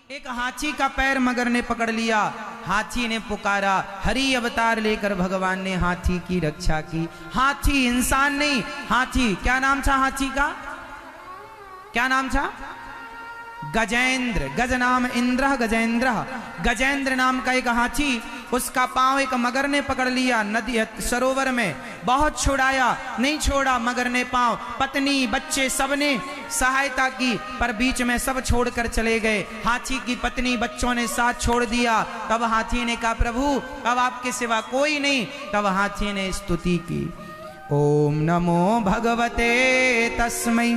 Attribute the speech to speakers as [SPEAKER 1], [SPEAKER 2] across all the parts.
[SPEAKER 1] एक हाथी का पैर मगर ने पकड़ लिया। हाथी ने पुकारा, हरि अवतार लेकर भगवान ने हाथी की रक्षा की। हाथी इंसान नहीं, हाथी क्या नाम था हाथी का? क्या नाम था? गजेंद्र। गज नाम इंद्र, गजेंद्र। गजेंद्र नाम का एक हाथी, उसका पांव एक मगर ने पकड़ लिया नदी सरोवर में, बहुत छुड़ाया, नहीं छोड़ा मगर ने पांव। पत्नी बच्चे सबने सहायता की, पर बीच में सब छोड़कर चले गए। हाथी की पत्नी बच्चों ने साथ छोड़ दिया। तब हाथी ने कहा, प्रभु अब आपके सिवा कोई नहीं। तब हाथी ने स्तुति की, ओम नमो भगवते तस्मै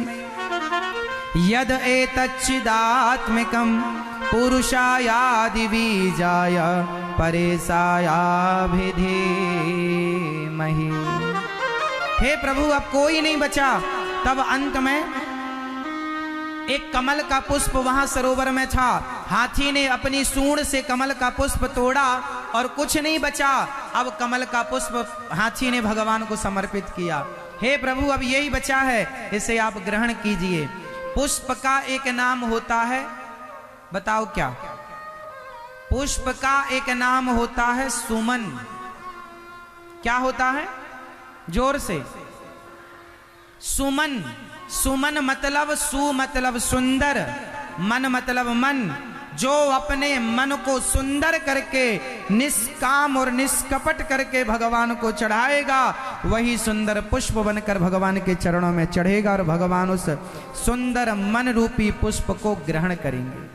[SPEAKER 1] यद एतच्चिदात्मिकं पुरुषायादि बीजाय परेशायाभिधीमहि। हे प्रभु अब कोई नहीं बचा। तब अंत में एक कमल का पुष्प वहां सरोवर में था। हाथी ने अपनी सूंड से कमल का पुष्प तोड़ा और कुछ नहीं बचा। अब कमल का पुष्प हाथी ने भगवान को समर्पित किया। हे प्रभु अब यही बचा है, इसे आप ग्रहण कीजिए। पुष्प का एक नाम होता है, बताओ क्या? पुष्प का एक नाम होता है सुमन। क्या होता है? जोर से। सुमन। सुमन मतलब सु मतलब सुंदर, मन मतलब मन। जो अपने मन को सुंदर करके निष्काम और निष्कपट करके भगवान को चढ़ाएगा, वही सुंदर पुष्प बनकर भगवान के चरणों में चढ़ेगा और भगवान उस सुंदर मन रूपी पुष्प को ग्रहण करेंगे।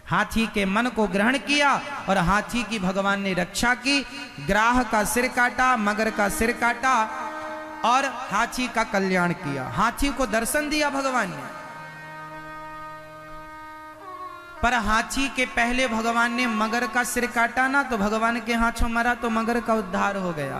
[SPEAKER 1] हाथी के मन को ग्रहण किया और हाथी की भगवान ने रक्षा की। ग्राह का सिर काटा, मगर का सिर काटा और हाथी का कल्याण किया। हाथी को दर्शन दिया भगवान ने। पर हाथी के पहले भगवान ने मगर का सिर काटा ना, तो भगवान के हाथों मरा तो मगर का उद्धार हो गया।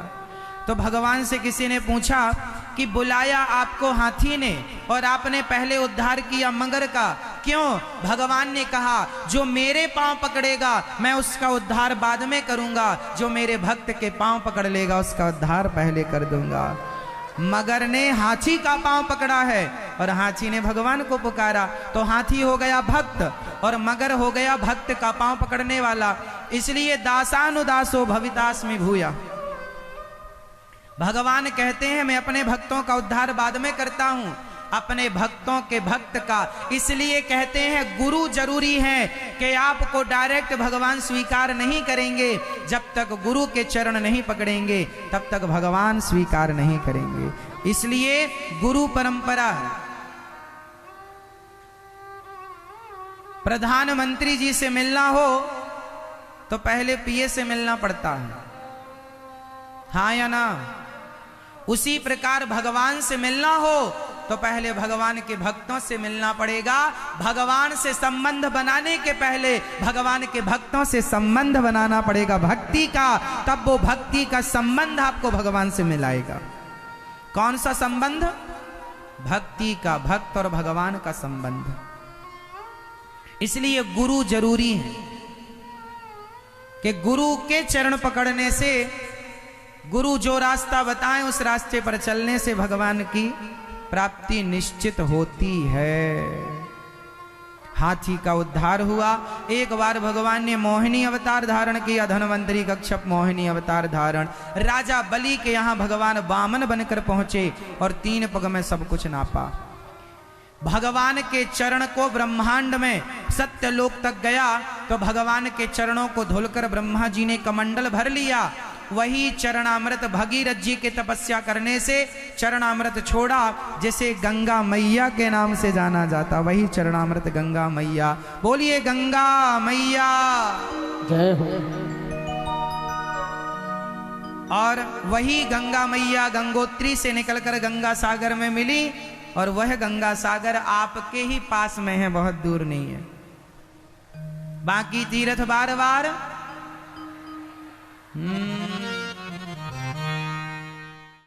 [SPEAKER 1] तो भगवान से किसी ने पूछा कि बुलाया आपको हाथी ने और आपने पहले उद्धार किया मगर का, क्यों? भगवान ने कहा, जो मेरे पांव पकड़ेगा मैं उसका उद्धार बाद में करूंगा, जो मेरे भक्त के पांव पकड़ लेगा उसका उद्धार पहले कर दूंगा। मगर ने हाथी का पांव पकड़ा है और हाथी ने भगवान को पुकारा, तो हाथी हो गया भक्त और मगर हो गया भक्त का पांव पकड़ने वाला। इसलिए दासानुदासो भवितास्मि भूया। भगवान कहते हैं मैं अपने भक्तों का उद्धार बाद में करता हूं, अपने भक्तों के भक्त का। इसलिए कहते हैं गुरु जरूरी है कि आपको डायरेक्ट भगवान स्वीकार नहीं करेंगे। जब तक गुरु के चरण नहीं पकड़ेंगे तब तक भगवान स्वीकार नहीं करेंगे। इसलिए गुरु परंपरा है। प्रधानमंत्री जी से मिलना हो तो पहले पीए से मिलना पड़ता है, हाँ या ना? उसी प्रकार भगवान से मिलना हो तो पहले भगवान के भक्तों से मिलना पड़ेगा। भगवान से संबंध बनाने के पहले भगवान के भक्तों से संबंध बनाना पड़ेगा भक्ति का, तब वो भक्ति का संबंध आपको भगवान से मिलाएगा। कौन सा संबंध? भक्ति का, भक्त और भगवान का संबंध। इसलिए गुरु जरूरी है कि गुरु के चरण पकड़ने से, गुरु जो रास्ता बताएं उस रास्ते पर चलने से भगवान की प्राप्ति निश्चित होती है। हाथी का उद्धार हुआ। एक बार भगवान ने मोहिनी अवतार धारण किया, धनवंतरी कच्छप मोहिनी अवतार धारण। राजा बलि के यहाँ भगवान वामन बनकर पहुंचे और 3 पग में सब कुछ नापा। भगवान के चरण को ब्रह्मांड में सत्यलोक तक गया तो भगवान के चरणों को धुलकर ब्रह्मा जी ने कमंडल भर लिया। वही चरणामृत भगीरथ जी के तपस्या करने से चरणामृत छोड़ा, जिसे गंगा मैया के नाम से जाना जाता, वही चरणामृत गंगा मैया। बोलिए गंगा मैया
[SPEAKER 2] जय हो।
[SPEAKER 1] और वही गंगा मैया गंगोत्री से निकलकर गंगा सागर में मिली और वह गंगा सागर आपके ही पास में है, बहुत दूर नहीं है। बाकी तीर्थ बार बार